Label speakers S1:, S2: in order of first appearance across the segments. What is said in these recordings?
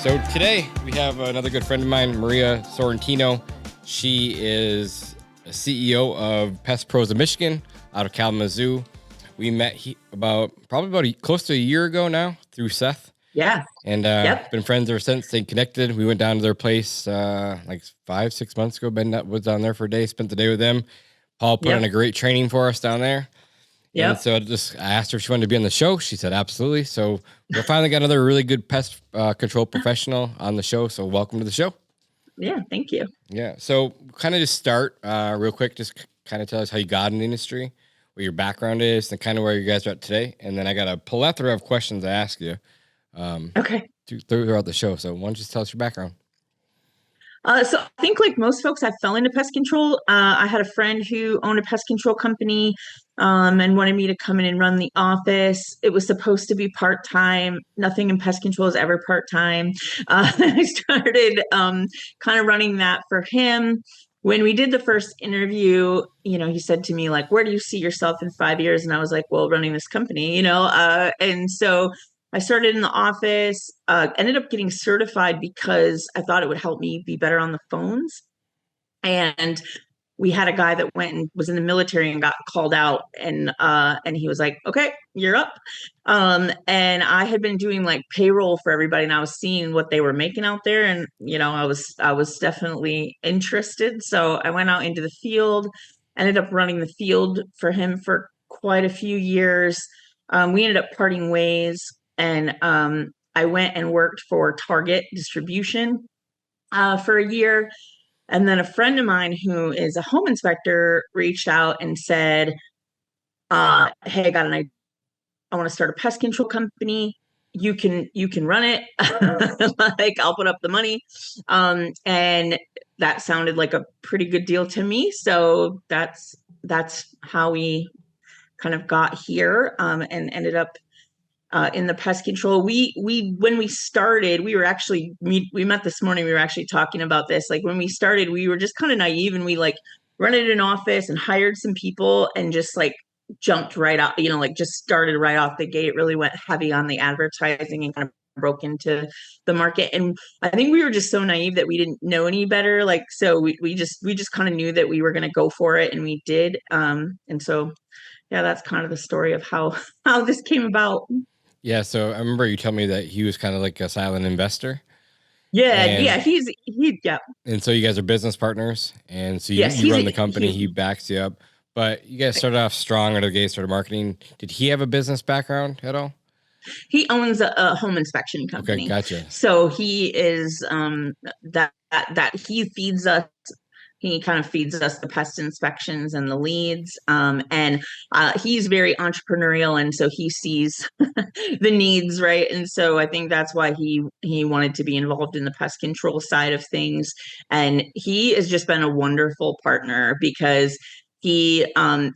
S1: So today we have another good friend of mine, Maria Sorrentino. She is a CEO of Pest Pros of Michigan out of Kalamazoo. We met close to a year ago now through Seth.
S2: Yeah.
S1: And been friends ever since. Stayed connected. We went down to their place like 5-6 months ago. Ben was down there for a day, spent the day with them. Paul put on a great training for us down there. Yeah. And so I asked her if she wanted to be on the show. She said absolutely. So we finally got another really good pest control professional on the show. So welcome to the show.
S2: Yeah, thank you.
S1: Yeah. So kind of just start real quick. Just kind of tell us how you got in the industry, what your background is, and kind of where you guys are at today. And then I got a plethora of questions to ask you.
S2: Okay.
S1: Throughout the show. So why don't you just tell us your background?
S2: So I think like most folks, I fell into pest control. I had a friend who owned a pest control company and wanted me to come in and run the office. It was supposed to be part-time. Nothing in pest control is ever part-time. I started kind of running that for him. When we did the first interview, he said to me, like, where do you see yourself in 5 years? And I was like, well, running this company, and so I started in the office, ended up getting certified because I thought it would help me be better on the phones. And we had a guy that went and was in the military and got called out, and he was like, okay, you're up. And I had been doing like payroll for everybody, and I was seeing what they were making out there. And, I was definitely interested. So I went out into the field, ended up running the field for him for quite a few years. We ended up parting ways. And I went and worked for Target distribution for a year. And then a friend of mine who is a home inspector reached out and said, hey, I got an idea. I want to start a pest control company. You can run it. Like, I'll put up the money. And that sounded like a pretty good deal to me. So that's how we kind of got here and ended up in the pest control. We when we started, we met this morning. We were actually talking about this. Like, when we started, we were just kind of naive, and we like rented an office and hired some people and just like jumped right out, like just started right off the gate. Really went heavy on the advertising and kind of broke into the market. And I think we were just so naive that we didn't know any better. Like, so we just kind of knew that we were going to go for it, and we did. And so, yeah, that's kind of the story of how this came about.
S1: Yeah, so I remember you telling me that he was kind of like a silent investor.
S2: Yeah,
S1: yeah. And so you guys are business partners, and so you run the company, he backs you up. But you guys started off strong out of the gate, started marketing. Did he have a business background at all?
S2: He owns a home inspection company.
S1: Okay, gotcha.
S2: So he is that he feeds us. He kind of feeds us the pest inspections and the leads. And he's very entrepreneurial. And so he sees the needs, right? And so I think that's why he wanted to be involved in the pest control side of things. And he has just been a wonderful partner because he in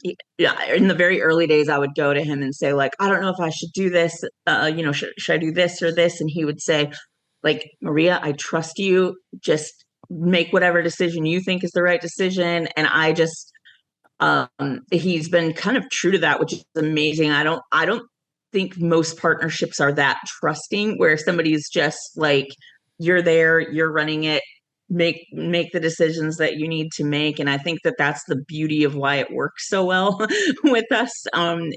S2: the very early days, I would go to him and say, like, I don't know if I should do this, should I do this or this? And he would say, like, Maria, I trust you. Just make whatever decision you think is the right decision. And I just, he's been kind of true to that, which is amazing. I don't think most partnerships are that trusting, where somebody's just like, you're there, you're running it, make the decisions that you need to make. And I think that that's the beauty of why it works so well with us,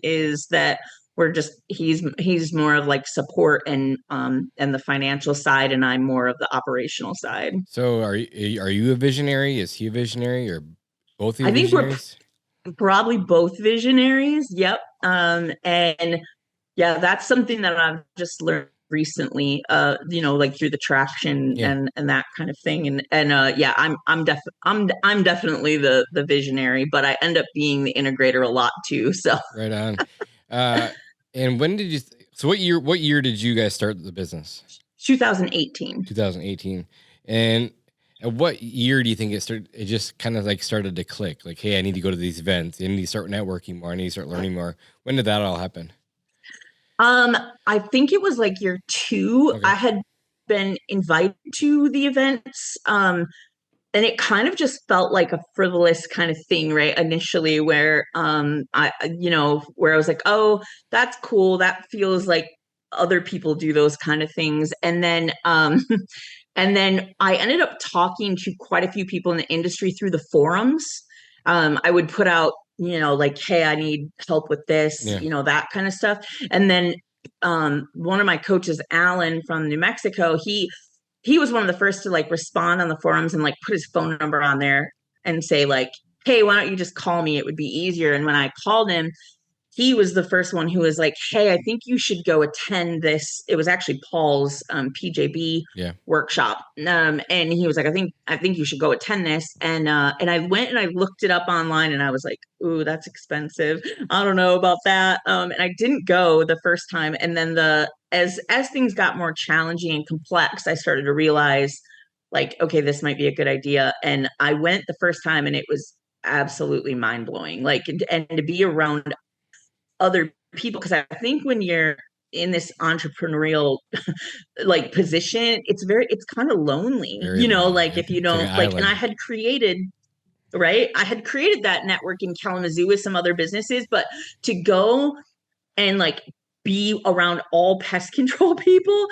S2: is that we're just, he's more of like support and the financial side, and I'm more of the operational side.
S1: So are you a visionary? Is he a visionary, or both of you?
S2: I think visionaries? We're probably both visionaries. Yep. And yeah, that's something that I've just learned recently, like through the traction and that kind of thing. And yeah, I'm definitely the visionary, but I end up being the integrator a lot too. So
S1: right on. And when did you? So what year did you guys start the business?
S2: 2018.
S1: 2018. And at what year do you think it started? It just kind of like started to click. Like, hey, I need to go to these events. I need to start networking more. I need to start learning more. When did that all happen?
S2: I think it was like year 2. Okay. I had been invited to the events. And it kind of just felt like a frivolous kind of thing, right? Initially, where where I was like, oh, that's cool. That feels like other people do those kind of things. And then and then I ended up talking to quite a few people in the industry through the forums. I would put out, like, hey, I need help with this,
S1: Yeah.
S2: that kind of stuff. And then one of my coaches, Alan from New Mexico, he was one of the first to like respond on the forums and like put his phone number on there and say like, hey, why don't you just call me? It would be easier. And when I called him, he was the first one who was like, hey, I think you should go attend this. It was actually Paul's PJB
S1: Yeah.
S2: workshop. And he was like, I think you should go attend this. And I went and I looked it up online and I was like, ooh, that's expensive. I don't know about that. And I didn't go the first time. And then as things got more challenging and complex, I started to realize like, okay, this might be a good idea. And I went the first time and it was absolutely mind blowing. Like, and to be around other people, because I think when you're in this entrepreneurial like position, it's kind of lonely,
S1: Very lonely.
S2: like if you
S1: It's like an
S2: don't like. And
S1: island.
S2: I had created that network in Kalamazoo with some other businesses, but to go and like be around all pest control people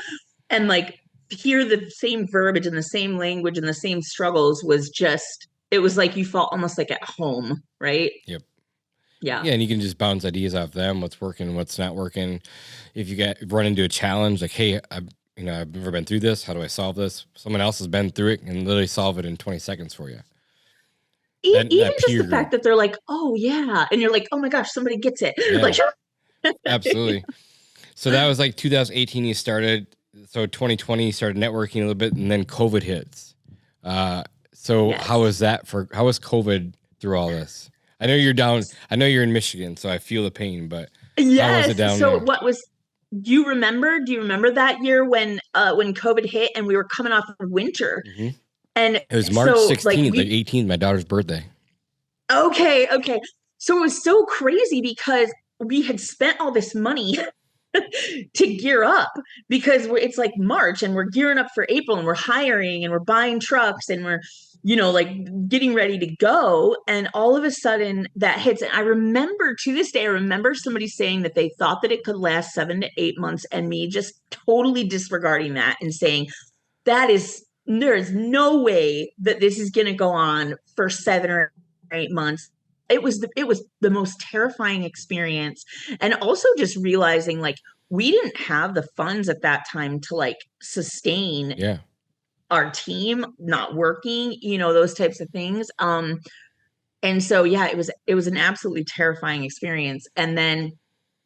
S2: and like hear the same verbiage and the same language and the same struggles was just, it was like you felt almost like at home, right?
S1: Yep.
S2: Yeah.
S1: Yeah, and you can just bounce ideas off them, what's working, what's not working. If you run into a challenge, like, hey, I've never been through this. How do I solve this? Someone else has been through it and literally solve it in 20 seconds for you.
S2: Even
S1: That
S2: just
S1: peer
S2: the fact
S1: group.
S2: that they're like, oh yeah, and you're like, oh my gosh, somebody gets it.
S1: Yeah,
S2: Like,
S1: absolutely. So that was like 2018 you started. So 2020 you started networking a little bit, and then COVID hits. So
S2: yes.
S1: how was COVID through all this? I know you're down. I know you're in Michigan, so I feel the pain. But how was it down
S2: So
S1: there?
S2: do you remember that year when COVID hit and we were coming off of winter?
S1: Mm-hmm.
S2: And
S1: It was March
S2: so like
S1: 16th, like 18th, my daughter's birthday.
S2: Okay. So it was so crazy because we had spent all this money to gear up because it's like March and we're gearing up for April and we're hiring and we're buying trucks and we're, like getting ready to go. And all of a sudden that hits. And I remember to this day, I remember somebody saying that they thought that it could last 7 to 8 months and me just totally disregarding that and saying, there's no way that this is going to go on for 7 or 8 months. It was the most terrifying experience. And also just realizing like we didn't have the funds at that time to like sustain our team not working, those types of things. And so yeah, it was an absolutely terrifying experience. And then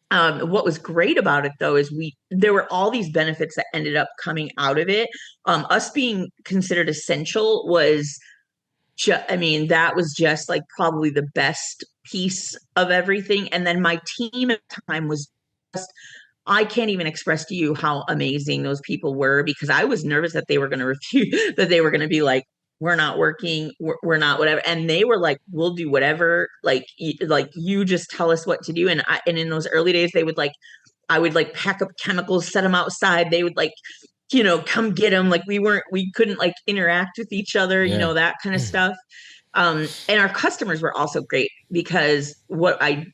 S2: what was great about it though is there were all these benefits that ended up coming out of it. Us being considered essential was that was just like probably the best piece of everything. And then my team at the time was just, I can't even express to you how amazing those people were because I was nervous that they were going to refuse, that they were going to be like, we're not working, we're not whatever. And they were like, we'll do whatever. Like you just tell us what to do. And in those early days, I would like pack up chemicals, set them outside. They would like, come get them. Like we couldn't like interact with each other, that kind of stuff. And our customers were also great because what I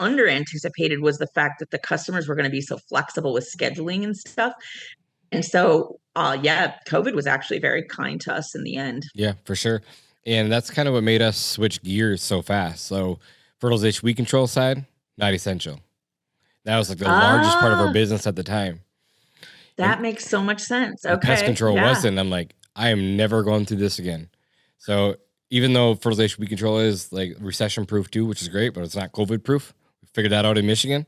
S2: under anticipated was the fact that the customers were going to be so flexible with scheduling and stuff. And so, COVID was actually very kind to us in the end.
S1: Yeah, for sure. And that's kind of what made us switch gears so fast. So fertilization weed control side, not essential. That was like the largest part of our business at the time.
S2: That makes so much sense. Okay.
S1: Pest control wasn't. I'm like, I am never going through this again. So even though fertilization weed control is like recession proof too, which is great, but it's not COVID proof. We figured that out in Michigan.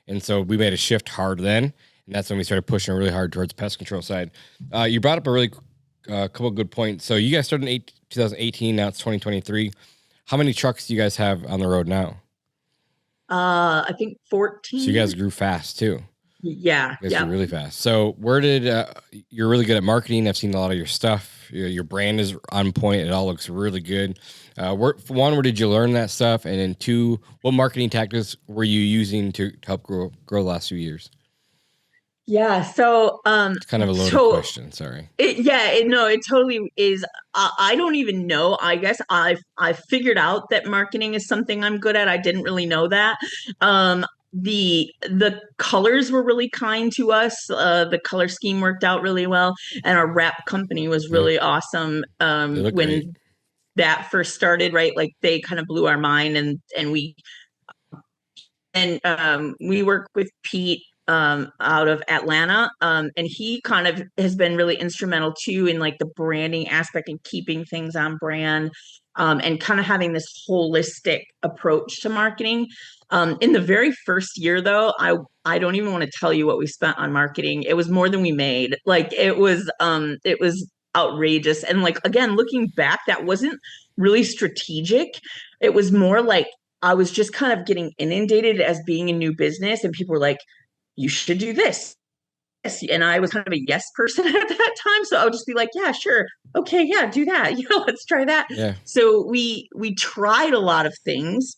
S1: And so we made a shift hard then. And that's when we started pushing really hard towards pest control side. You brought up a really couple of good points. So you guys started in 2018. Now it's 2023. How many trucks do you guys have on the road now?
S2: I think 14.
S1: So you guys grew fast too.
S2: Yeah.
S1: You guys grew really fast. So where did you're really good at marketing? I've seen a lot of your stuff. Your brand is on point. It all looks really good. Where did you learn that stuff? And then two, what marketing tactics were you using to help grow the last few years?
S2: Yeah. So,
S1: it's kind of a loaded question. Sorry.
S2: It totally is. I don't even know. I guess I figured out that marketing is something I'm good at. I didn't really know that. the colors were really kind to us. The color scheme worked out really well, and our wrap company was really awesome.
S1: They look great.
S2: When that first started, right? Like they kind of blew our mind, and we work with Pete out of Atlanta, and he kind of has been really instrumental too in like the branding aspect and keeping things on brand, and kind of having this holistic approach to marketing. In the very first year, though, I don't even want to tell you what we spent on marketing. It was more than we made. Like it was outrageous. And like again, looking back, that wasn't really strategic. It was more like I was just kind of getting inundated as being a new business, and people were like, you should do this. And I was kind of a yes person at that time. So I would just be like, yeah, sure. Okay, yeah, do that. Let's try that.
S1: Yeah.
S2: So we tried a lot of things.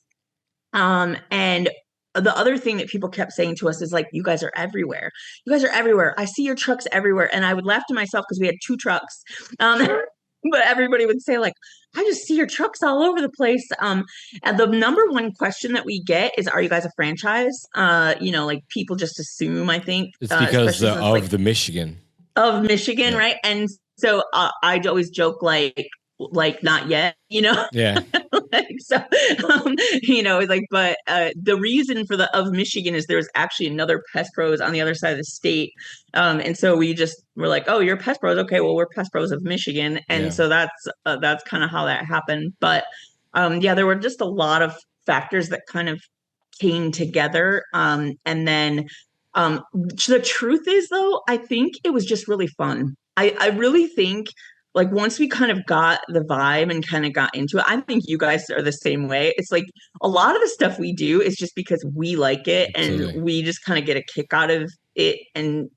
S2: And the other thing that people kept saying to us is like, you guys are everywhere. You guys are everywhere. I see your trucks everywhere. And I would laugh to myself because we had 2 trucks. But everybody would say like, I just see your trucks all over the place. And the number one question that we get is, are you guys a franchise? Like people just assume, I think.
S1: It's because of the Michigan.
S2: Of Michigan, yeah. Right? And so I'd always joke like not yet,
S1: Yeah.
S2: But the reason for the of Michigan is there's actually another Pest Pros on the other side of the state. And so we're like, oh, you're Pest Pros. Okay, well, we're Pest Pros of Michigan. And so that's kind of how that happened. But there were just a lot of factors that kind of came together. And then the truth is, though, I think it was just really fun. I really think like once we kind of got the vibe and kind of got into it, I think you guys are the same way. It's like a lot of the stuff we do is just because we like it. Absolutely. And we just kind of get a kick out of it. And,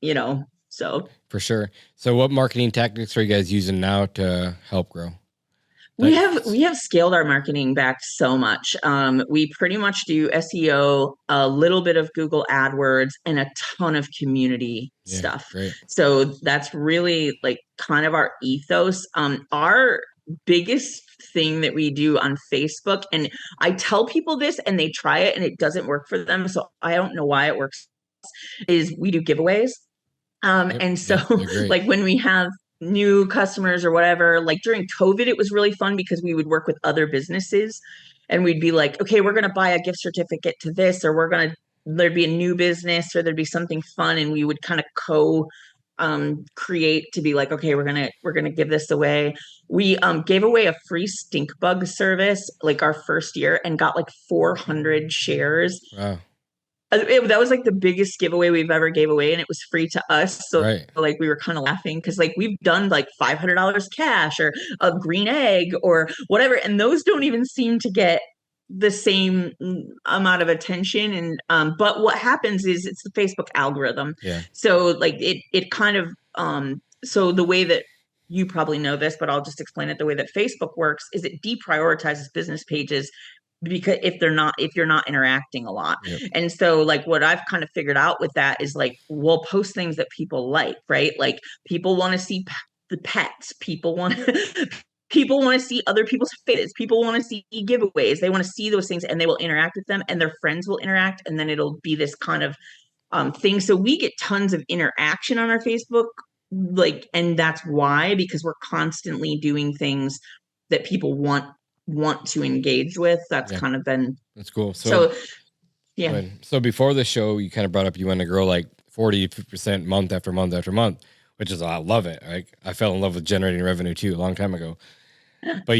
S2: so.
S1: For sure. So what marketing tactics are you guys using now to help grow?
S2: We have scaled our marketing back so much. We pretty much do SEO, a little bit of Google AdWords, and a ton of community stuff.
S1: Great.
S2: So that's really like kind of our ethos. Our biggest thing that we do on Facebook, and I tell people this and they try it and it doesn't work for them. So I don't know why it works, is we do giveaways. And so like when we have new customers or whatever, like during COVID, it was really fun because we would work with other businesses and we'd be like, okay, we're going to buy a gift certificate to this, or there'd be a new business or there'd be something fun. And we would kind of create to be like, okay, we're going to give this away. We gave away a free stink bug service, like our first year, and got like 400 shares.
S1: Wow.
S2: That was like the biggest giveaway we've ever gave away, and it was free to us. So like we were kind of laughing because like we've done like $500 cash or a green egg or whatever, and those don't even seem to get the same amount of attention. And but what happens is it's the Facebook algorithm.
S1: Yeah.
S2: So like it kind of so the way that you probably know this, but I'll just explain it. The way that Facebook works is it deprioritizes business pages because if you're not interacting a lot. Yep. And so like what I've kind of figured out with that is like, we'll post things that people like, right? Like people want to see the pets, people want to see other people's faces, people want to see giveaways, they want to see those things, and they will interact with them and their friends will interact, and then it'll be this kind of thing. So we get tons of interaction on our Facebook, like, and that's why, because we're constantly doing things that people want to engage with. That's kind of been,
S1: that's cool. So yeah. So before the show, you kind of brought up you want to grow like 40% month after month after month, which is, I love it. I fell in love with generating revenue too a long time ago. But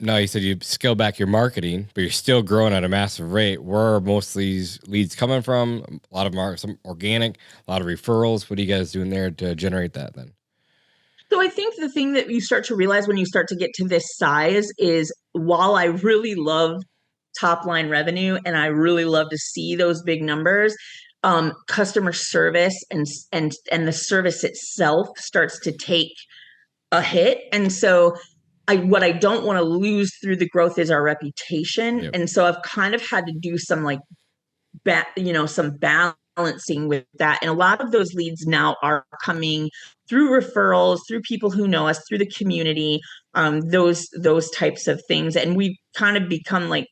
S1: now you said you scale back your marketing, but you're still growing at a massive rate. Where are most of these leads coming from? A lot of some organic, a lot of referrals. What are you guys doing there to generate that then?
S2: So I think the thing that you start to realize when you start to get to this size is, while I really love top line revenue and I really love to see those big numbers, customer service and the service itself starts to take a hit. And so what I don't want to lose through the growth is our reputation. Yep. And so I've kind of had to do some like some balancing with that. And a lot of those leads now are coming through referrals, through people who know us, through the community, those types of things. And we've kind of become like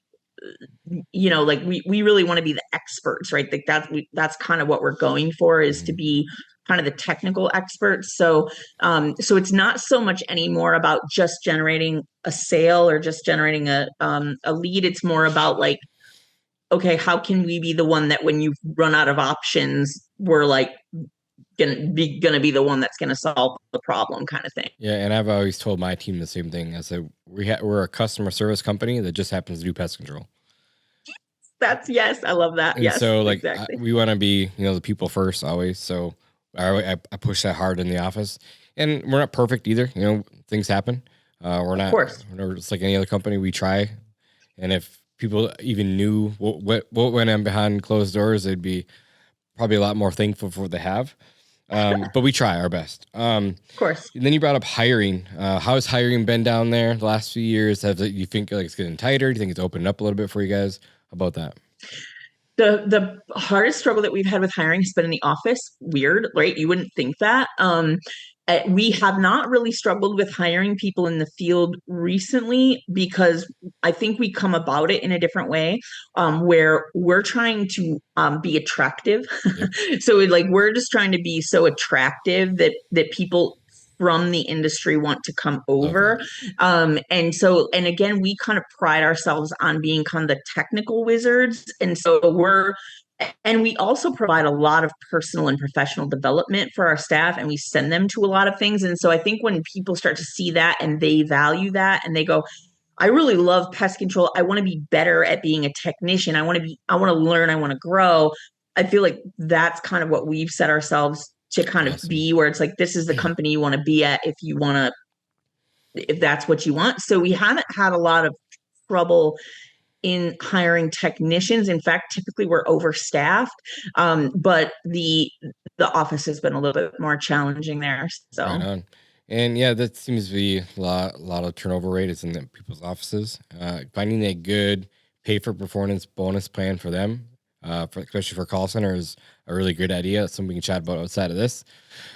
S2: like we really want to be the experts, right? Like that's kind of what we're going for, is to be kind of the technical experts. So it's not so much anymore about just generating a sale or just generating a lead. It's more about like, okay, how can we be the one that when you run out of options, we're like gonna be the one that's gonna solve the problem, kind of thing.
S1: Yeah, and I've always told my team the same thing. I said we're a customer service company that just happens to do pest control.
S2: Yes, I love that.
S1: And
S2: yes,
S1: so like
S2: exactly.
S1: we want to be, the people first always. So I push that hard in the office, and we're not perfect either. Things happen. We're not.
S2: Of course.
S1: We're just like any other company. We try, and if people even knew what went on behind closed doors, they'd be probably a lot more thankful for what they have. But we try our best.
S2: Of course.
S1: And then you brought up hiring. How has hiring been down there the last few years? You think like it's getting tighter? Do you think it's opened up a little bit for you guys? How about that?
S2: The hardest struggle that we've had with hiring has been in the office. Weird, right? You wouldn't think that. We have not really struggled with hiring people in the field recently, because I think we come about it in a different way, where we're trying to be attractive. Yep. So we're just trying to be so attractive that people from the industry want to come over. Okay. And again, we kind of pride ourselves on being kind of the technical wizards. And we also provide a lot of personal and professional development for our staff, and we send them to a lot of things. And so I think when people start to see that and they value that and they go, I really love pest control, I want to be better at being a technician, I want to learn, I want to grow. I feel like that's kind of what we've set ourselves to kind of be, where it's like, this is the company you want to be at if that's what you want. So we haven't had a lot of trouble in hiring technicians. In fact, typically we're overstaffed, but the office has been a little bit more challenging there. So
S1: right on. And yeah, that seems to be a lot of turnover rate is in the people's offices. Finding a good pay for performance bonus plan for them, especially for call center, is a really good idea. It's something we can chat about outside of this.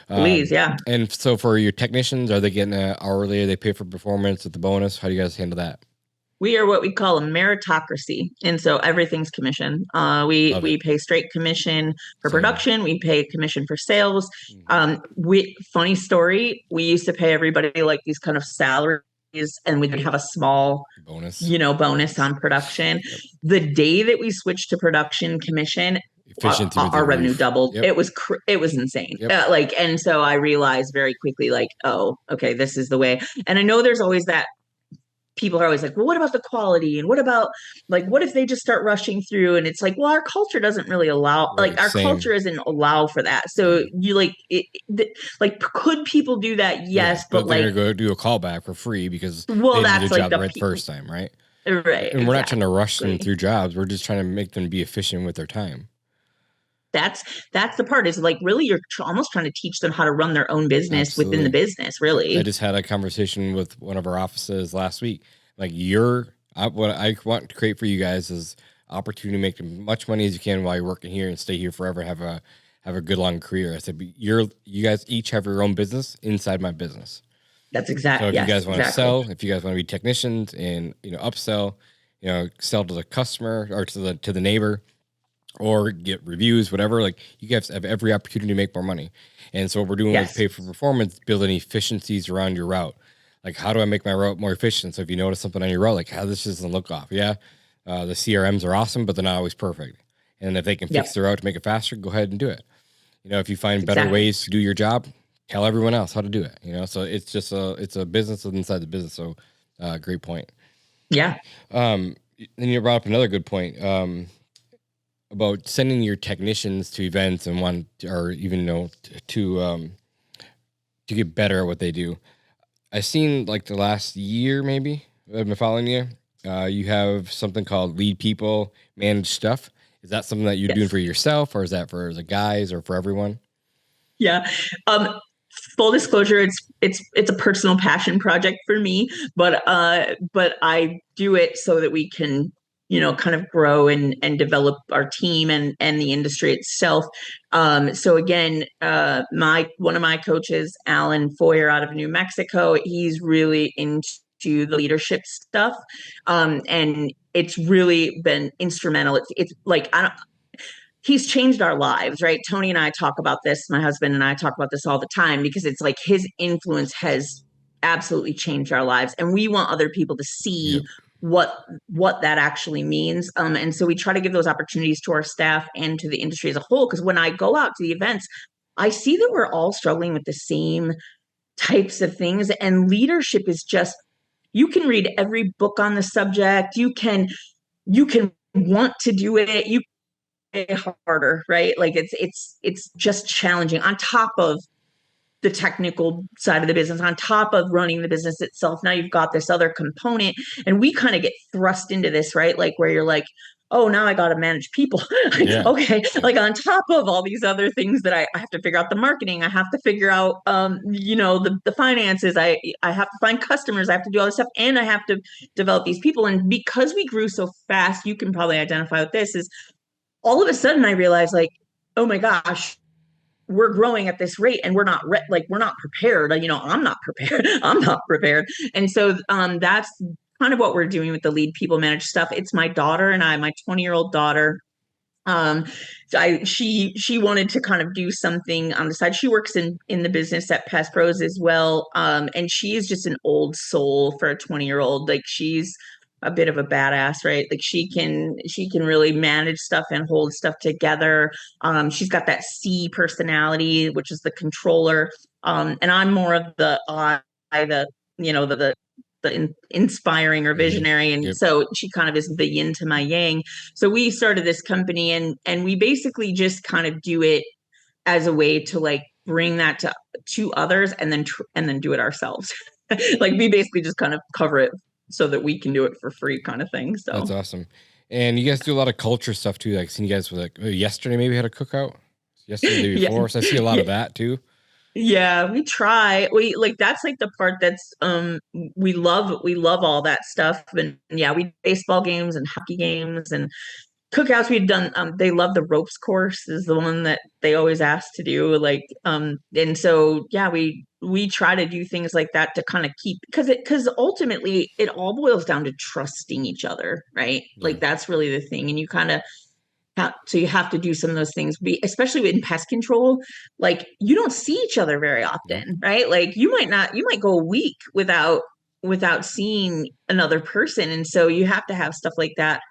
S2: Please, yeah.
S1: And so for your technicians, are they getting hourly? Are they pay for performance with the bonus? How do you guys handle that?
S2: We are what we call a meritocracy, and so everything's commission. We pay straight commission for production. We pay commission for sales. Funny story, we used to pay everybody like these kind of salaries, and we'd have a small bonus on production. Yep. The day that we switched to production commission, our revenue doubled. Yep. It was insane. Yep. And so I realized very quickly, oh, okay, this is the way. And I know there's always that. People are always like, well, what about the quality? And what about what if they just start rushing through? And it's like, well, our culture doesn't really allow, our culture isn't allow for that. So you could people do that? Yes. But
S1: they're going to go do a callback for free because they did the job right the first time. Right.
S2: Right.
S1: And we're not trying to rush them through jobs. We're just trying to make them be efficient with their time.
S2: That's the part, is really you're almost trying to teach them how to run their own business. Absolutely. Within the business, really.
S1: I just had a conversation with one of our offices last week. What I want to create for you guys is opportunity to make as much money as you can while you're working here and stay here forever, have a good long career. I said, you guys each have your own business inside my business.
S2: That's exactly.
S1: So if you guys want to sell, if you guys want to be technicians and upsell, sell to the customer or to the neighbor, or get reviews, whatever, you guys have every opportunity to make more money. And so what we're doing with pay for performance, building efficiencies around your route. How do I make my route more efficient? So if you notice something on your route, how this doesn't look off. Yeah. The CRMs are awesome, but they're not always perfect. And if they can fix the route to make it faster, go ahead and do it. If you find better ways to do your job, tell everyone else how to do it. So it's just it's a business inside the business. So great point.
S2: Yeah.
S1: Then you brought up another good point. About sending your technicians to events and to get better at what they do. I've seen the last year, maybe I've been following you. You have something called Lead People Manage Stuff. Is that something that you're doing for yourself, or is that for the guys or for everyone?
S2: Yeah. Full disclosure, it's a personal passion project for me, but I do it so that we can kind of grow and develop our team and the industry itself. So again, one of my coaches, Alan Foyer out of New Mexico, he's really into the leadership stuff. And it's really been instrumental. It's like, he's changed our lives, right? Tony and I talk about this. My husband and I talk about this all the time because it's like his influence has absolutely changed our lives. And we want other people to see what that actually means. And so we try to give those opportunities to our staff and to the industry as a whole. Because when I go out to the events, I see that we're all struggling with the same types of things. And leadership is just, you can read every book on the subject. You can want to do it. You harder, right? Like it's just challenging on top of the technical side of the business, on top of running the business itself. Now you've got this other component, and we kind of get thrust into this, right? Like where you're like, oh, now I got to manage people. Okay. Like on top of all these other things that I have to figure out the marketing, I have to figure out, the finances, I have to find customers, I have to do all this stuff, and I have to develop these people. And because we grew so fast, you can probably identify with this, is all of a sudden I realized, like, oh my gosh, we're growing at this rate and we're not we're not prepared. I'm not prepared. I'm not prepared. And so that's kind of what we're doing with the lead people manage stuff. It's my daughter and my 20-year-old daughter. She wanted to kind of do something on the side. She works in the business at Pest Pros as well. And she is just an old soul for a 20-year-old. Like she's a bit of a badass, right? Like she can really manage stuff and hold stuff together. She's got that C personality, which is the controller. And I'm more of the inspiring or visionary. And so she kind of is the yin to my yang. So we started this company and we basically just kind of do it as a way to like bring that to others and then do it ourselves. Like we basically just kind of cover it so that we can do it for free kind of thing. So
S1: that's awesome. And you guys do a lot of culture stuff too. Like seen you guys with yesterday, maybe had a cookout yesterday before. So I see a lot of that too.
S2: Yeah, we try. We like, that's like the part that's we love all that stuff. And yeah, we baseball games and hockey games and cookouts we've done. They love the ropes course is the one that they always ask to do. Like and so yeah, we try to do things like that to kind of keep, because ultimately it all boils down to trusting each other, right? Like that's really the thing. And you kind of so you have to do some of those things, especially in pest control. Like you don't see each other very often, right? Like you might go a week without seeing another person. And so you have to have stuff like that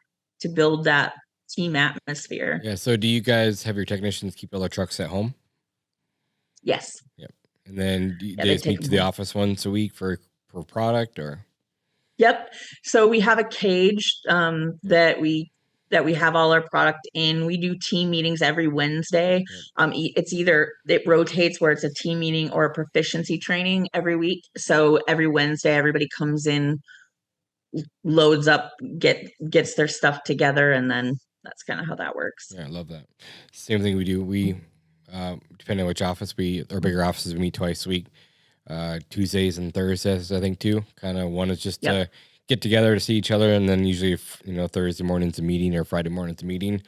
S2: to build that team atmosphere.
S1: Yeah. So do you guys have your technicians keep all their trucks at home?
S2: Yes.
S1: Yep. And then do they just meet to the office once a week for product or?
S2: Yep. So we have a cage that we have all our product in. We do team meetings every Wednesday. It's either it rotates where it's a team meeting or a proficiency training every week. So every Wednesday, everybody comes in, loads up, gets their stuff together, and then that's kind of how that works.
S1: Yeah, I love that. Same thing we do. We depending on which office our bigger offices, we meet twice a week, Tuesdays and Thursdays, I think too. Kind of one is just to get together to see each other, and then usually Thursday morning's a meeting or Friday morning's a meeting,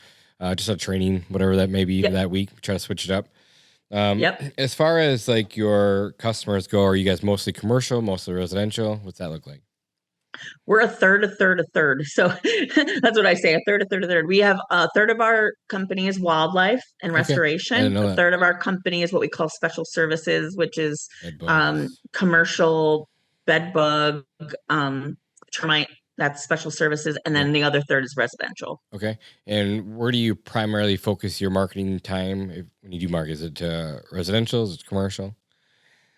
S1: just a training, whatever that may be that week. Try to switch it up. As far as like your customers go, are you guys mostly commercial, mostly residential? What's that look like?
S2: We're a third. So that's what I say, a third. We have a third of our company is wildlife and restoration. A third of our company is what we call special services, which is commercial, bed bug, termite, that's special services. And then the other third is residential.
S1: Okay. And where do you primarily focus your marketing time when you do market? Is it residential? Is it commercial?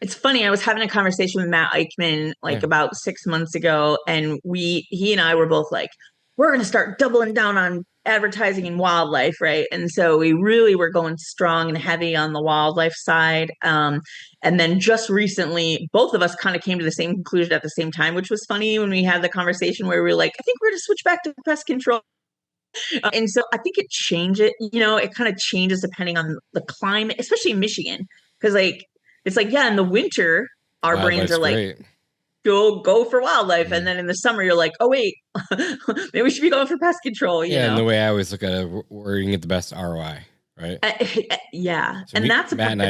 S2: It's funny. I was having a conversation with Matt Eichmann about 6 months ago, and he and I were both like, we're going to start doubling down on advertising in wildlife, right? And so we really were going strong and heavy on the wildlife side. And then just recently, both of us kind of came to the same conclusion at the same time, which was funny when we had the conversation where we were like, I think we're going to switch back to pest control. And so I think it changes, it kind of changes depending on the climate, especially in Michigan, because it's like, yeah, in the winter, our brains are like, great. Go for wildlife. And then in the summer, you're like, oh, wait, maybe we should be going for pest control. You know?
S1: And the way I always look at it, we're going to get the best ROI, right?
S2: Yeah.
S1: So and that's Matt and I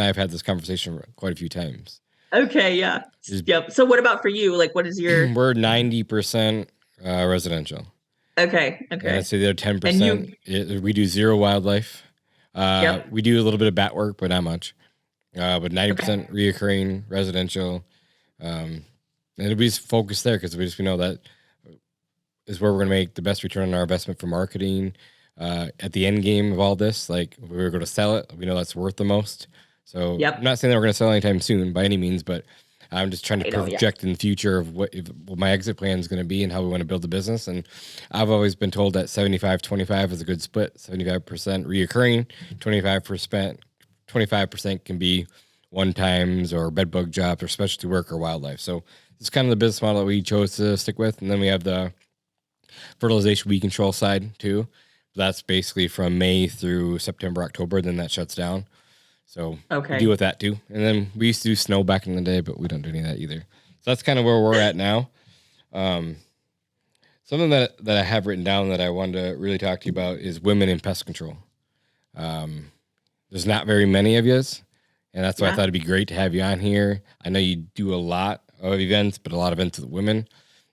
S1: have had this conversation quite a few times.
S2: Okay. Yeah. Yep. So what about for you? Like, what is your...
S1: We're 90% Residential.
S2: Okay.
S1: And I'd say the other
S2: And you,
S1: 10%, we do zero wildlife.
S2: yep.
S1: We do a little bit of bat work, but not much. But 90%
S2: Okay.
S1: reoccurring residential. And it'll be focused there because we know that is where we're going to make the best return on our investment for marketing. At the end game of all this, like if we were going to sell it, we know that's worth the most. So I'm
S2: Yep.
S1: not saying that we're going to sell anytime soon by any means, but I'm just trying to
S2: I know. Yeah.
S1: project in the future of what my exit plan is going to be and how we want to build the business. And I've always been told that 75-25 is a good split. 75% reoccurring, 25% can be one times or bed bug jobs or specialty work or wildlife. So it's kind of the business model that we chose to stick with. And then we have the fertilization weed control side too. That's basically from May through September, October, then that shuts down. So we deal with that too. And then we used to do snow back in the day, but we don't do any of that either. So that's kind of where we're at now. Something that I have written down that I wanted to really talk to you about is women in pest control. There's not very many of yous, and that's why I thought it'd be great to have you on here. I know you do a lot of events, but a lot of events with women.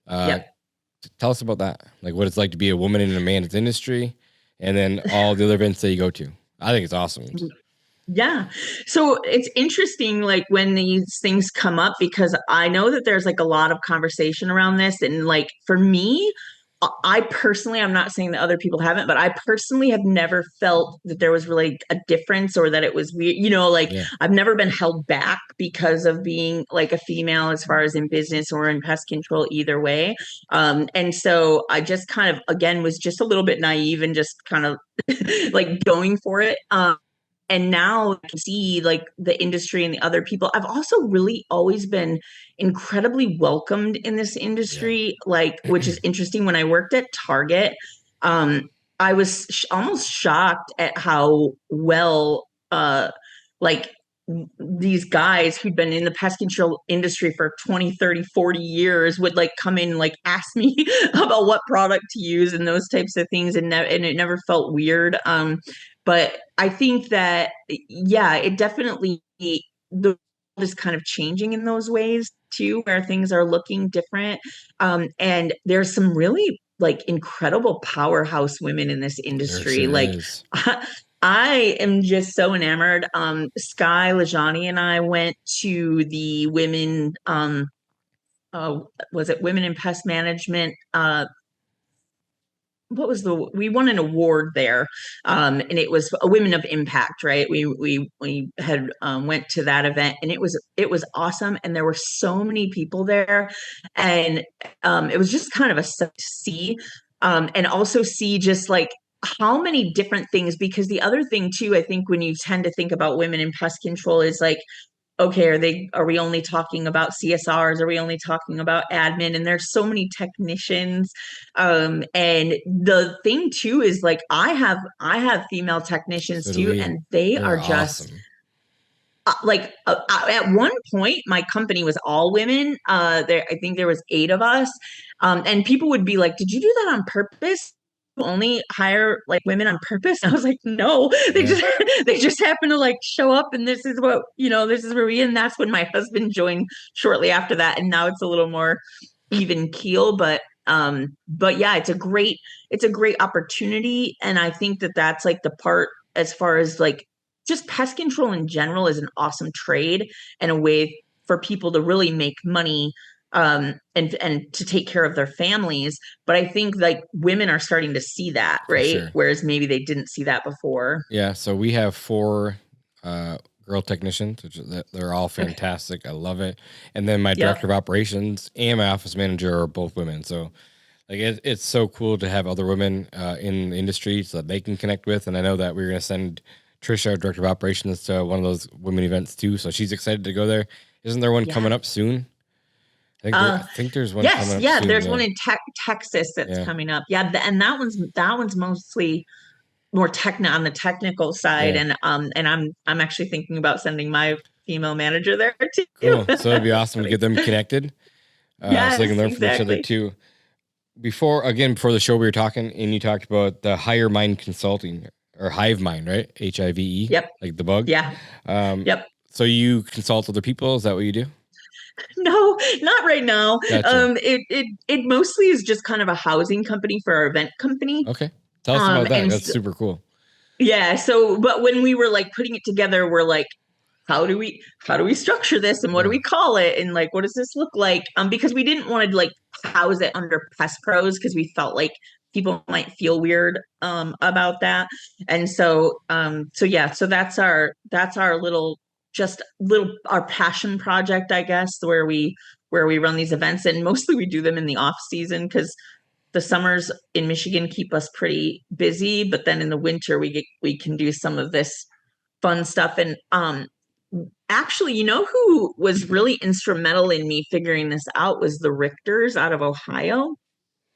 S1: Tell us about that, like what it's like to be a woman in a man's industry, and then all the other events that you go to. I think it's awesome.
S2: Yeah. So it's interesting, like when these things come up, because I know that there's like a lot of conversation around this. And like for me, I personally, I'm not saying that other people haven't, but I personally have never felt that there was really a difference or that it was weird. Like I've never been held back because of being like a female as far as in business or in pest control, either way. And so I just kind of, again, was just a little bit naive and just kind of like going for it. And now I can see like the industry and the other people. I've also really always been incredibly welcomed in this industry, like which is interesting. When I worked at Target, I was almost shocked at how well like these guys who'd been in the pest control industry for 20, 30, 40 years would like come in, like ask me about what product to use and those types of things. And it never felt weird. But I think that, yeah, it definitely, the world is kind of changing in those ways too, where things are looking different. And there's some really like incredible powerhouse women in this industry.
S1: Sure
S2: like
S1: is.
S2: I am just so enamored. Sky Lajani and I went to the women, was it Women in Pest Management? We won an award there, and it was a Women of Impact, right? We had went to that event, and it was awesome, and there were so many people there, and it was just kind of a sight to see, and also see just like how many different things. Because the other thing too, I think when you tend to think about women in pest control is like, okay, are we only talking about CSRs? Are we only talking about admin? And there's so many technicians. And the thing too is like I have female technicians too, and they are just
S1: awesome.
S2: At one point my company was all women. I think there was 8 of us. And people would be like, did you do that on purpose? Only hire like women on purpose? I was like, no, they just happen to like show up, and this is where we, and that's when my husband joined shortly after that, and now it's a little more even keel. But yeah, it's a great opportunity, and I think that that's like the part, as far as like just pest control in general is an awesome trade and a way for people to really make money, and to take care of their families. But I think like women are starting to see that, right?
S1: Sure.
S2: Whereas maybe they didn't see that before.
S1: Yeah. So we have 4 girl technicians, which they're all fantastic. I love it. And then my director of operations and my office manager are both women. So like it's so cool to have other women in the industry so that they can connect with. And I know that we're going to send Trisha, our director of operations, to one of those women events too. So she's excited to go there. Isn't there one coming up soon? I think there's one.
S2: Yes,
S1: coming up soon,
S2: there's one in Texas that's coming up. Yeah, and that one's mostly more on the technical side, and I'm actually thinking about sending my female manager there too.
S1: Cool. So it'd be awesome to get them connected. So they can learn from each other too. Before the show, we were talking, and you talked about the Higher Mind Consulting, or Hive Mind, right? HIVE.
S2: Yep.
S1: Like the bug.
S2: Yeah. Yep.
S1: So you consult other people? Is that what you do?
S2: No, not right now.
S1: Gotcha.
S2: It mostly is just kind of a housing company for our event company.
S1: Okay. Tell us about that.
S2: And
S1: That's super cool.
S2: yeah, so but when we were like putting it together, we're like, how do we structure this and what do
S1: Yeah.
S2: we call it and like what does this look like? Because we didn't want to like house it under Pest Pros because we felt like people might feel weird about that. And so yeah, so that's our little our passion project, I guess, where we run these events, and mostly we do them in the off season because the summers in Michigan keep us pretty busy, but then in the winter we can do some of this fun stuff. And actually, you know who was really instrumental in me figuring this out was the Richters out of Ohio.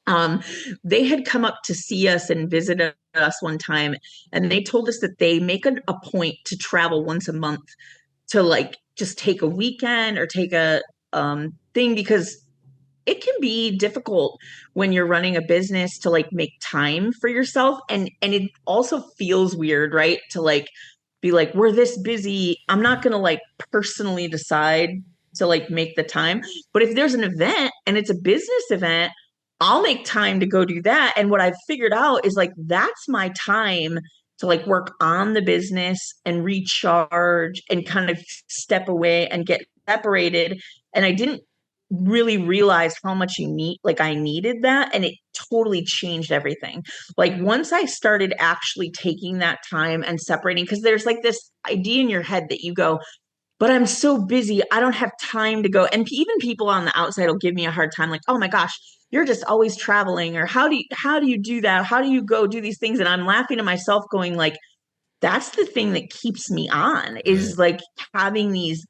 S2: Um, they had come up to see us and visited us one time, and they told us that they make a point to travel once a month to like just take a weekend or take a thing because it can be difficult when you're running a business to like make time for yourself, and it also feels weird, right, to like be like, we're this busy, I'm not going to like personally decide to like make the time, but if there's an event and it's a business event, I'll make time to go do that. And what I've figured out is like that's my time to like work on the business and recharge and kind of step away and get separated. And I didn't really realize how much like I needed that, and it totally changed everything. Like once I started actually taking that time and separating, because there's like this idea in your head that you go, but I'm so busy, I don't have time to go. And even people on the outside will give me a hard time, like, oh my gosh, you're just always traveling, or how do you do that, how do you go do these things? And I'm laughing to myself going like, that's the thing that keeps me on,
S1: Right.
S2: is like having these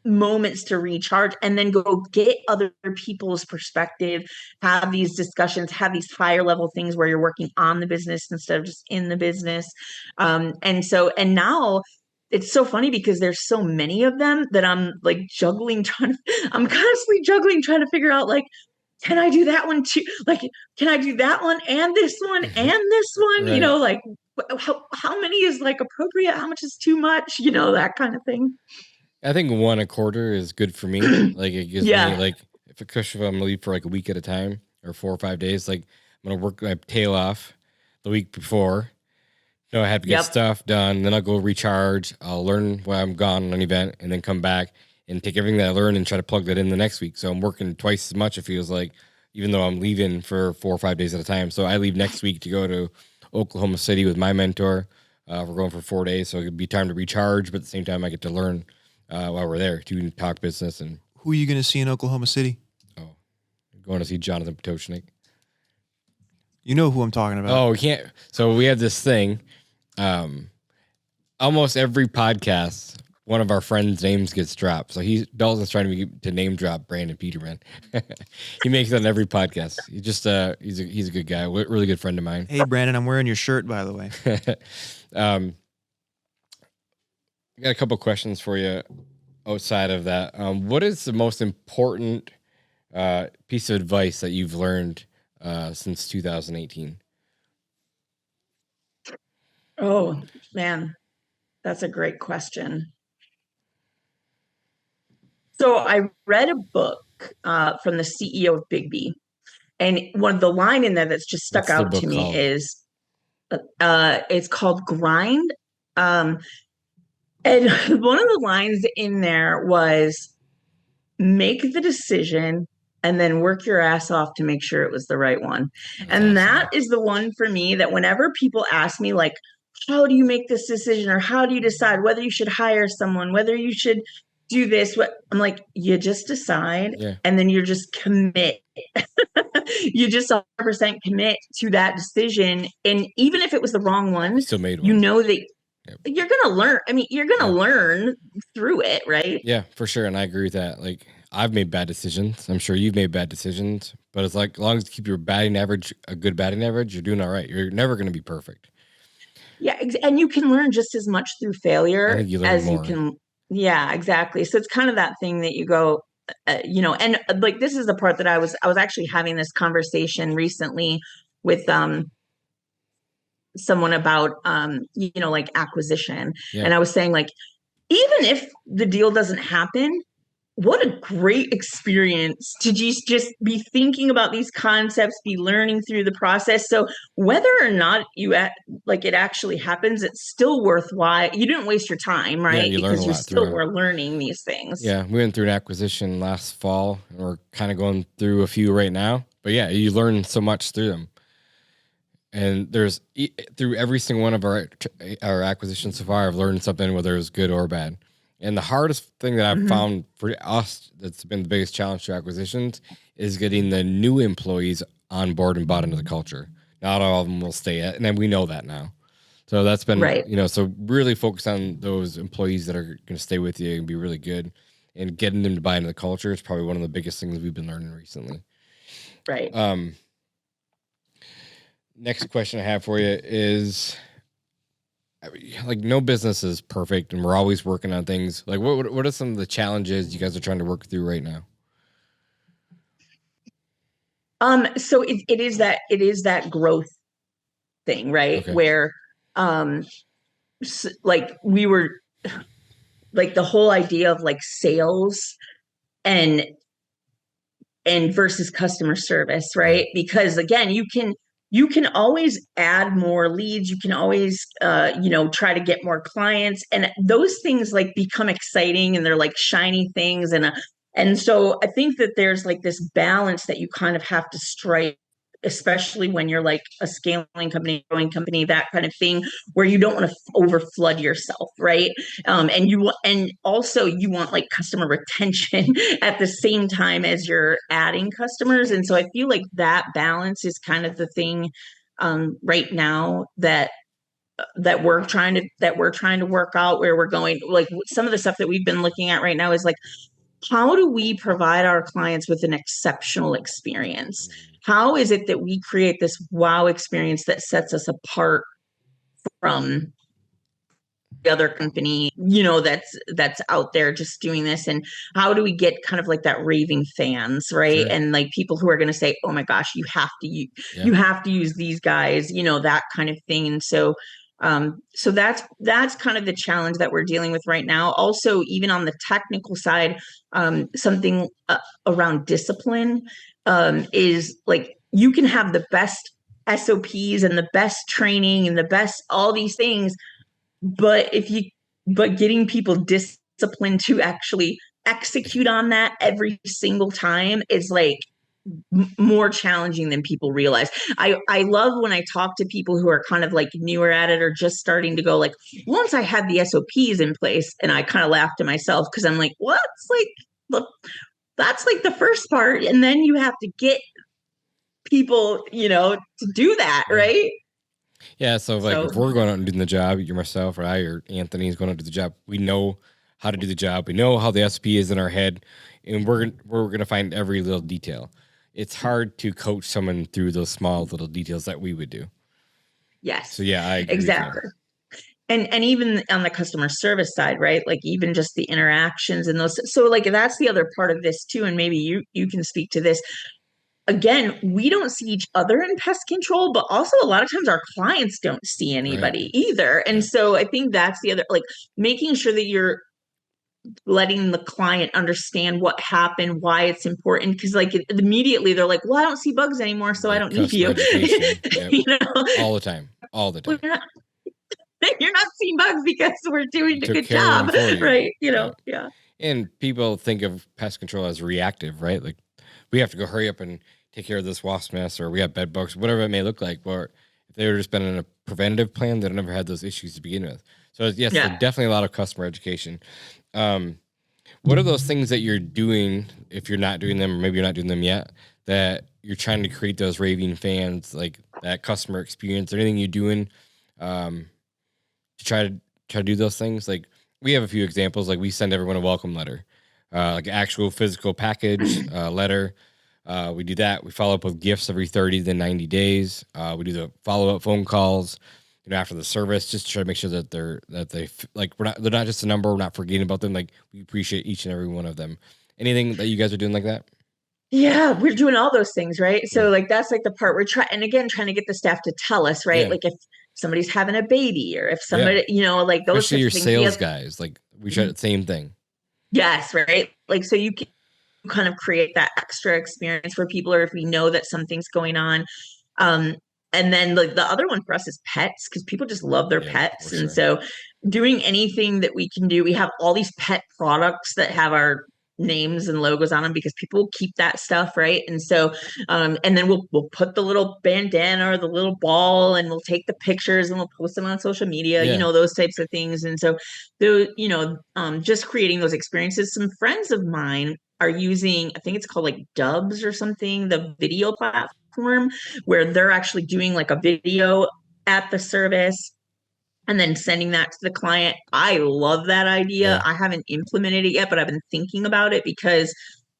S2: moments to recharge and then go get other people's perspective, have these discussions, have these higher level things where you're working on the business instead of just in the business. And now it's so funny because there's so many of them that I'm like I'm constantly juggling, trying to figure out like, can I do that one too? Like, can I do that one and this one and this one?
S1: Right.
S2: Like how many is like appropriate? How much is too much? That kind of thing.
S1: I think one a quarter is good for me. Like it gives me
S2: Yeah.
S1: like if I'm gonna leave for like a week at a time or 4 or 5 days, like I'm gonna work my tail off the week before. I have to get
S2: Yep.
S1: stuff done, then I'll go recharge. I'll learn while I'm gone on an event and then come back and take everything that I learned and try to plug that in the next week. So I'm working twice as much, it feels like, even though I'm leaving for 4 or 5 days at a time. So I leave next week to go to Oklahoma City with my mentor. We're going for 4 days, so it'll be time to recharge, but at the same time I get to learn while we're there to talk business. And
S3: who are you going to see in Oklahoma City?
S1: oh, going to see Jonathan Potoshnik.
S3: You know who I'm talking about.
S1: Oh, we can't. So we have this thing. Almost every podcast, one of our friends' names gets dropped. So Dalton's trying to name drop Brandon Peterman. He makes it on every podcast. He's just he's a good guy, really good friend of mine.
S3: Hey Brandon, I'm wearing your shirt, by the way.
S1: I got a couple questions for you outside of that. What is the most important piece of advice that you've learned since 2018?
S2: Oh, man, that's a great question. So I read a book from the CEO of Bigby, and one of the line in there that's just stuck
S1: What's the
S2: out
S1: book
S2: to me
S1: called?
S2: is it's called Grind. Um, and one of the lines in there was make the decision and then work your ass off to make sure it was the right one.
S1: That's
S2: And
S1: awesome.
S2: that is the one for me that whenever people ask me, like, how do you make this decision or how do you decide whether you should hire someone, whether you should do this, what I'm like, you just decide
S1: Yeah.
S2: and then you're just commit. You just 100% commit to that decision. And even if it was the wrong one,
S1: Still made
S2: you
S1: one.
S2: know that
S1: Yep.
S2: you're going to learn. I mean, you're going to
S1: Yeah.
S2: learn through it, right?
S1: Yeah, for sure. And I agree with that. Like I've made bad decisions. I'm sure you've made bad decisions, but it's like, as long as you keep your batting average, a good batting average, you're doing all right. You're never going to be perfect.
S2: Yeah. And you can learn just as much through
S1: I
S2: failure
S1: think you learn
S2: as you
S1: more.
S2: can. Yeah, exactly. So it's kind of that thing that you go, and like, this is the part that I was actually having this conversation recently with, someone about, like acquisition.
S1: Yeah.
S2: And I was saying like, even if the deal doesn't happen, what a great experience to just be thinking about these concepts, be learning through the process. So whether or not it actually happens, it's still worthwhile. You didn't waste your time, right?
S1: Yeah, you learn a
S2: Because you
S1: lot
S2: still
S1: through it.
S2: were learning these things.
S1: Yeah, we went through an acquisition last fall, and we're kind of going through a few right now. But yeah, you learn so much through them. And there's through every single one of our acquisitions so far, I've learned something, whether it was good or bad. And the hardest thing that I've found for us, that's been the biggest challenge to acquisitions, is getting the new employees on board and bought into the culture. Not all of them will stay at, and then we know that now. So that's been,
S2: Right.
S1: So really focus on those employees that are going to stay with you and be really good, and getting them to buy into the culture is probably one of the biggest things we've been learning recently.
S2: Right.
S1: Next question I have for you is, like, no business is perfect and we're always working on things. Like, what are some of the challenges you guys are trying to work through right now?
S2: So it is that growth thing, right?
S1: Okay.
S2: Where, like we were, like the whole idea of like sales and versus customer service, right? Because again, you can always add more leads. You can always, try to get more clients, and those things like become exciting and they're like shiny things. And so I think that there's like this balance that you kind of have to strike, especially when you're like a scaling company, growing company, that kind of thing, where you don't want to overflood yourself, right? And also you want like customer retention at the same time as you're adding customers. And so I feel like that balance is kind of the thing right now that we're trying to work out, where we're going. Like some of the stuff that we've been looking at right now is like, how do we provide our clients with an exceptional experience? How is it that we create this wow experience that sets us apart from the other company, that's out there just doing this? And how do we get kind of like that raving fans, right?
S1: Sure.
S2: And like people who are going to say, oh my gosh, you have to use these guys, that kind of thing. And so that's kind of the challenge that we're dealing with right now. Also, even on the technical side, something around discipline is like, you can have the best SOPs and the best training and the best all these things, but getting people disciplined to actually execute on that every single time is like more challenging than people realize. I love when I talk to people who are kind of like newer at it or just starting to go like, once I had the SOPs in place, and I kind of laugh to myself because I'm like, what's like, that's like the first part. And then you have to get people, to do that. Right.
S1: Yeah. So like if we're going out and doing the job, you're myself or I or Anthony's going out to do the job, we know how to do the job. We know how the SP is in our head, and we're going to find every little detail. It's hard to coach someone through those small little details that we would do.
S2: Yes.
S1: So yeah, I agree.
S2: Exactly. And even on the customer service side, right? Like even just the interactions and those. So like that's the other part of this too. And maybe you can speak to this. Again, we don't see each other in pest control, but also a lot of times our clients don't see anybody either. And so I think that's the other, like making sure that you're letting the client understand what happened, why it's important. Because like immediately they're like, well, I don't see bugs anymore, so I don't need you.
S1: All the time.
S2: You're not seeing bugs because we're doing a good job, right? Yeah.
S1: And people think of pest control as reactive, right? Like we have to go hurry up and take care of this wasp nest, or we have bed bugs, whatever it may look like. Or if they were just been in a preventative plan, they'd never had those issues to begin with. So yes, definitely a lot of customer education. What are those things that you're doing, if you're not doing them, or maybe you're not doing them yet, that you're trying to create those raving fans, like that customer experience? Anything you're doing to try to do those things? Like we have a few examples. Like we send everyone a welcome letter, like actual physical package letter. We do that. We follow up with gifts every 30 to 90 days. We do the follow-up phone calls, after the service, just to try to make sure that they're not just a number. We're not forgetting about them. Like we appreciate each and every one of them. Anything that you guys are doing like that?
S2: Yeah, we're doing all those things, right? So like that's like the part we're trying to get the staff to tell us, right? Like if somebody's having a baby, or if somebody, like those.
S1: Especially your sales guys, like we try the same thing.
S2: Yes, right. Like, so you can kind of create that extra experience for people, or if we know that something's going on. And then the other one for us is pets, because people just love their pets. And so doing anything that we can do, we have all these pet products that have our names and logos on them because people keep that stuff, right? And so and then we'll put the little bandana or the little ball, and we'll take the pictures and we'll post them on social media, those types of things. And so just creating those experiences. Some friends of mine are using, I think it's called like Dubs or something, the video platform, where they're actually doing like a video at the service and then sending that to the client. I love that idea. I haven't implemented it yet, but I've been thinking about it, because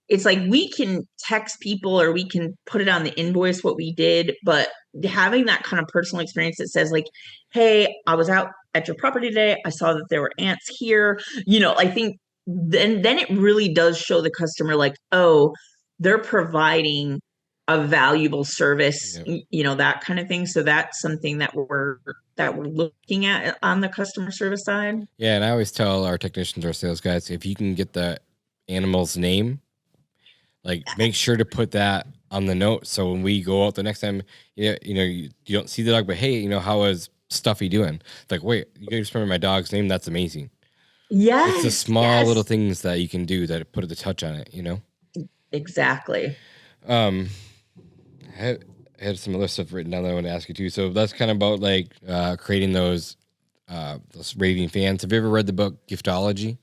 S2: it's like we can text people or we can put it on the invoice what we did, but having that kind of personal experience that says like, hey, I was out at your property today, I saw that there were ants here, I think then it really does show the customer like, oh, they're providing a valuable service, that kind of thing. So that's something that we're looking at on the customer service side.
S1: Yeah, and I always tell our technicians, our sales guys, if you can get the animal's name, like make sure to put that on the note. So when we go out the next time, you don't see the dog, but hey, how is Stuffy doing? It's like, wait, you just remember my dog's name? That's amazing.
S2: Yes.
S1: It's the small little things that you can do that put the touch on it,
S2: Exactly.
S1: I had some other stuff written down that I want to ask you too. So that's kind of about like creating those raving fans. Have you ever read the book Giftology?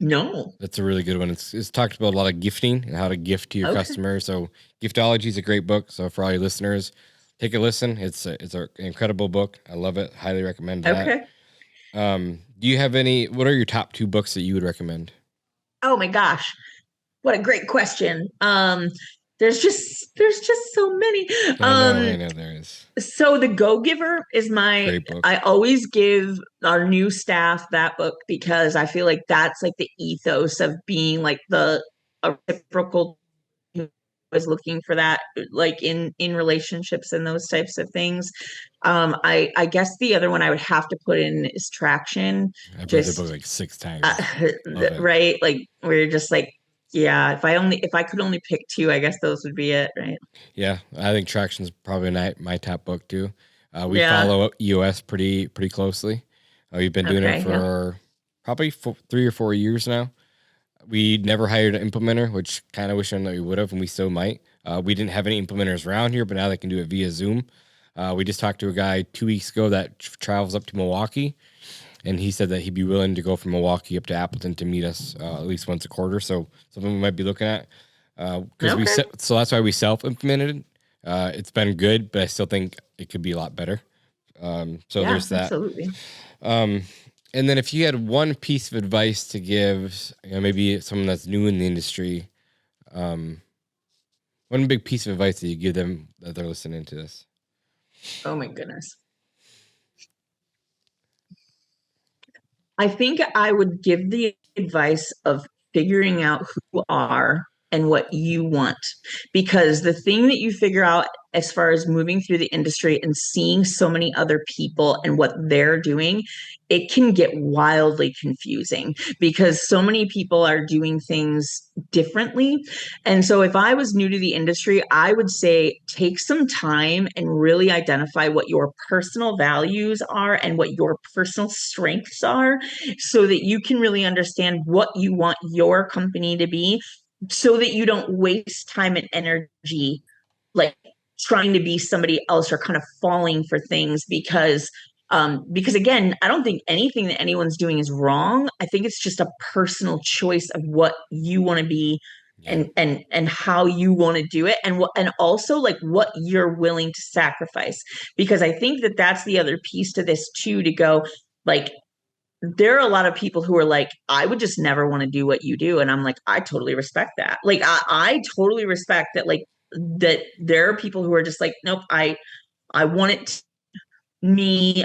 S2: No.
S1: That's a really good one. It's talked about a lot of gifting and how to gift to your customers. So Giftology is a great book. So for all your listeners, take a listen. It's an incredible book. I love it. Highly recommend that. Okay. Do you have what are your top 2 books that you would recommend?
S2: Oh my gosh. What a great question. There's just so many.
S1: I know there is.
S2: So The Go-Giver is
S1: great book.
S2: I always give our new staff that book, because I feel like that's like the ethos of being like a reciprocal, was looking for that, like in relationships and those types of things. I guess the other one I would have to put in is Traction.
S1: I've read the book like 6 times.
S2: Right? Like we're just like, yeah, if I could only pick 2, I guess those would be it, right?
S1: Yeah, I think Traction's probably my top book too. We follow EOS pretty closely. We've been doing it for probably 3 or 4 years now. We never hired an implementer, which kind of wish that we would have, and we still might. We didn't have any implementers around here, but now they can do it via Zoom. We just talked to a guy 2 weeks ago that travels up to Milwaukee, and he said that he'd be willing to go from Milwaukee up to Appleton to meet us at least once a quarter. So something we might be looking at. So that's why we self-implemented. It's been good, but I still think it could be a lot better. There's that. Absolutely. And then if you had one piece of advice to give, maybe someone that's new in the industry, one big piece of advice that you give them that they're listening to this.
S2: Oh my goodness. I think I would give the advice of figuring out who you are and what you want, because the thing that you figure out as far as moving through the industry and seeing so many other people and what they're doing, it can get wildly confusing because so many people are doing things differently. And so if I was new to the industry, I would say take some time and really identify what your personal values are and what your personal strengths are, so that you can really understand what you want your company to be, so that you don't waste time and energy like trying to be somebody else or kind of falling for things, because again, I don't think anything that anyone's doing is wrong. I think it's just a personal choice of what you want to be and how you want to do it, and also like what you're willing to sacrifice, because I think that that's the other piece to this too, to go like, there are a lot of people who are like, I would just never want to do what you do. And I'm like, I totally respect that. Like, I totally respect that. Like that there are people who are just like, nope, I want it me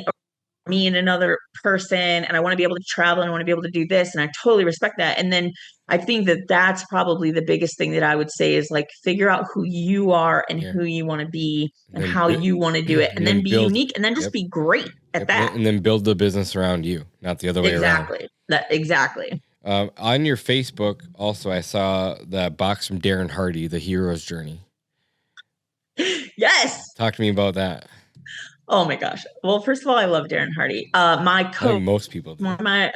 S2: and another person, and I want to be able to travel and I want to be able to do this. And I totally respect that. And then I think that that's probably the biggest thing that I would say is like, figure out who you are and who you want to be and how you want to do it. And then be unique, and then just be great at that.
S1: And then build the business around you, not the other way around.
S2: Exactly.
S1: On your Facebook, also, I saw that box from Darren Hardy, The Hero's Journey.
S2: Yes.
S1: Talk to me about that.
S2: Oh my gosh. Well, first of all, I love Darren Hardy. My coach,
S1: I think most people do.
S2: my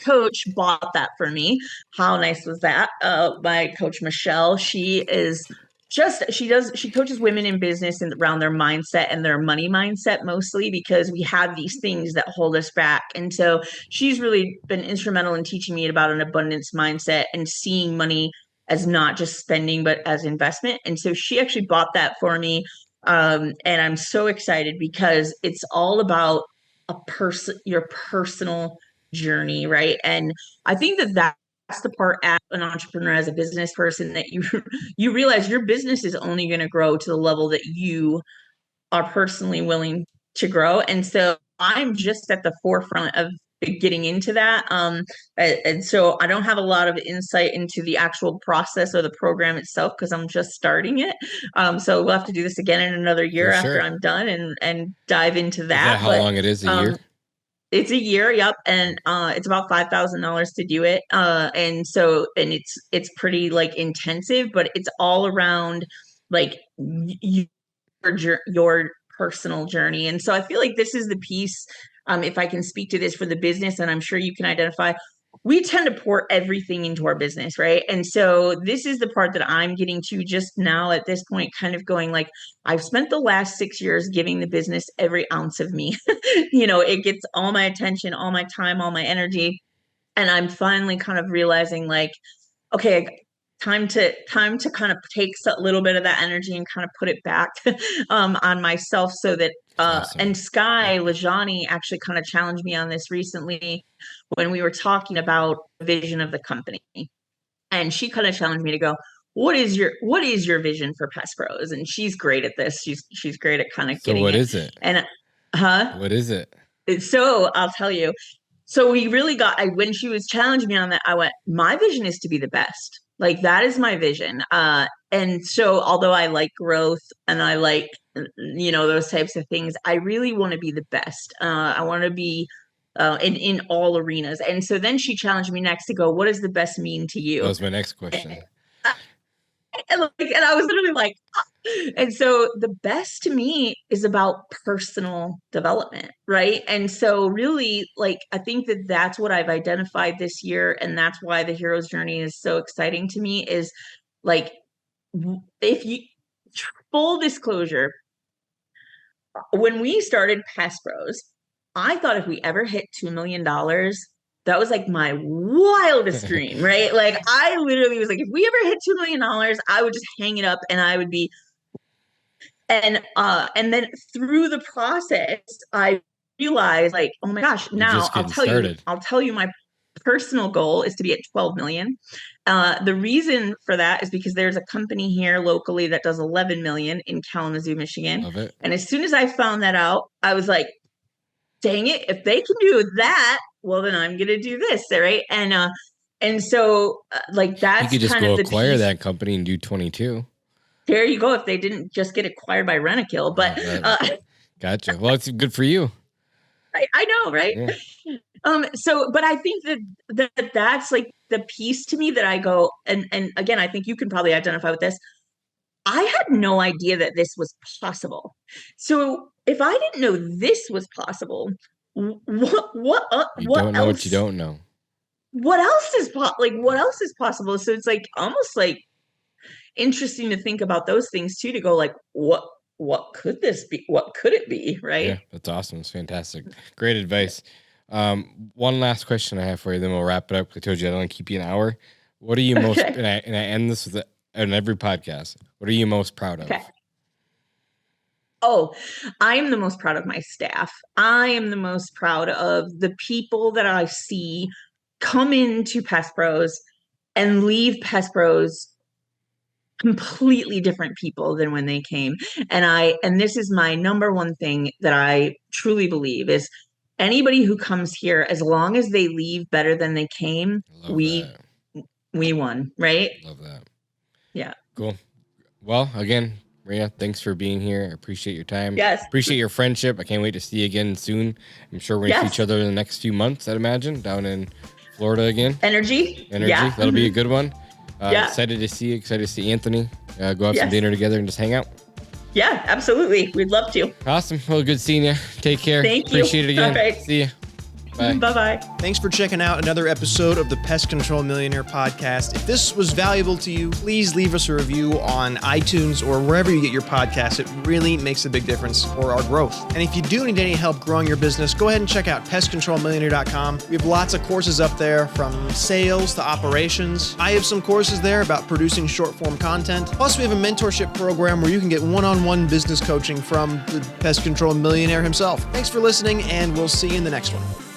S2: coach bought that for me. How nice was that? My coach Michelle, she coaches women in business and around their mindset and their money mindset mostly, because we have these things that hold us back. And so she's really been instrumental in teaching me about an abundance mindset and seeing money as not just spending, but as investment. And so she actually bought that for me. And I'm so excited because it's all about your personal journey, right? And I think that's the part as an entrepreneur, as a business person, that you realize your business is only going to grow to the level that you are personally willing to grow. And so I'm just at the forefront of getting into that. And so I don't have a lot of insight into the actual process or the program itself because I'm just starting it. So we'll have to do this again in another year after I'm done and dive into that.
S1: Is that how long it is? A year?
S2: It's a year, yep, and it's about $5,000 to do it, and it's pretty like intensive, but it's all around like your personal journey, and so I feel like this is the piece. If I can speak to this for the business, and I'm sure you can identify, we tend to pour everything into our business, right? And so this is the part that I'm getting to just now at this point, kind of going like, I've spent the last 6 years giving the business every ounce of me. It gets all my attention, all my time, all my energy. And I'm finally kind of realizing like, okay, time to kind of take a little bit of that energy and kind of put it back on myself so that awesome. And Sky Lajani actually kind of challenged me on this recently when we were talking about the vision of the company. And she kind of challenged me to go, what is your vision for Pest Pros? And she's great at this. She's great at kind of getting it.
S1: So what is it?
S2: And
S1: what is it?
S2: So I'll tell you. So we really when she was challenging me on that, I went, my vision is to be the best. Like that is my vision. And so although I like growth and I like, those types of things, I really want to be the best. I want to be in all arenas. And so then she challenged me next to go, what does the best mean to you?
S1: That was my next question.
S2: And I was literally like, and so the best to me is about personal development, right? And so really, like, I think that that's what I've identified this year. And that's why the hero's journey is so exciting to me is like, full disclosure, when we started Pest Pros, I thought if we ever hit $2 million, that was like my wildest dream, right? Like I literally was like, if we ever hit $2 million, I would just hang it up and I would be, and then through the process, I realized like, oh my gosh, now I'll tell you my personal goal is to be at 12 million. The reason for that is because there's a company here locally that does 11 million in Kalamazoo, Michigan.
S1: Love it.
S2: And as soon as I found that out, I was like, dang it, if they can do that, well, then I'm going to do this. Right. And so like that's
S1: you could just
S2: kind
S1: go
S2: of
S1: acquire that company and do 22.
S2: There you go. If they didn't just get acquired by Rent-A-Kill, but
S1: gotcha. Well, it's good for you.
S2: I know, right? Yeah. So, but I think that's like the piece to me that I go, and again, I think you can probably identify with this. I had no idea that this was possible. So if I didn't know this was possible, what
S1: know what you don't know.
S2: What else is what else is possible? So it's like almost like interesting to think about those things too, to go like, what could this be? What could it be? Right.
S1: Yeah, that's awesome. It's fantastic. Great advice. One last question I have for you, then we'll wrap it up. I told you I don't want to keep you an hour. What are you most, and I end this with on every podcast, what are you most proud of?
S2: Okay. Oh, I am the most proud of my staff. I am the most proud of the people that I see come into Pest Pros and leave Pest Pros completely different people than when they came. And this is my number one thing that I truly believe is anybody who comes here, as long as they leave better than they came, we won, right?
S1: Love that.
S2: Yeah.
S1: Cool. Well, again, Maria, thanks for being here. I appreciate your time.
S2: Yes.
S1: Appreciate your friendship. I can't wait to see you again soon. I'm sure we're going to see each other in the next few months, I'd imagine, down in Florida again.
S2: Energy.
S1: Yeah. That'll be a good one.
S2: Yeah.
S1: Excited to see you. Excited to see Anthony. Go have some dinner together and just hang out.
S2: Yeah, absolutely. We'd love to.
S1: Awesome. Well, good seeing you. Take care.
S2: Thank you.
S1: Appreciate it again.
S2: All right.
S1: See you. Bye.
S2: Bye-bye.
S3: Thanks for checking out another episode of the Pest Control Millionaire Podcast. If this was valuable to you, please leave us a review on iTunes or wherever you get your podcasts. It really makes a big difference for our growth. And if you do need any help growing your business, go ahead and check out pestcontrolmillionaire.com. We have lots of courses up there, from sales to operations. I have some courses there about producing short-form content. Plus, we have a mentorship program where you can get one-on-one business coaching from the Pest Control Millionaire himself. Thanks for listening, and we'll see you in the next one.